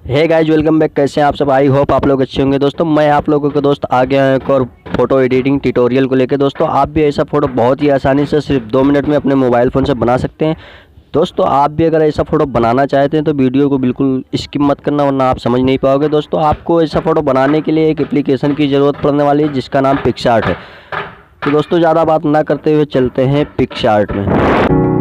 Hey guys, welcome back. कैसे हैं आप सब? आई होप आप लोग अच्छे होंगे। दोस्तों मैं आप लोगों को दोस्त आ गया हूं एक और फोटो एडिटिंग ट्यूटोरियल को लेकर। दोस्तों आप भी ऐसा फ़ोटो बहुत ही आसानी से सिर्फ 2 मिनट में अपने मोबाइल फ़ोन से बना सकते हैं। दोस्तों आप भी अगर ऐसा फ़ोटो बनाना चाहते हैं तो वीडियो को बिल्कुल स्किप मत करना, वरना आप समझ नहीं पाओगे। दोस्तों आपको ऐसा फ़ोटो बनाने के लिए एक एप्लीकेशन की ज़रूरत पड़ने वाली है जिसका नाम पिक्सार्ट है। तो दोस्तों ज़्यादा बात ना करते हुए चलते हैं पिक्सार्ट में।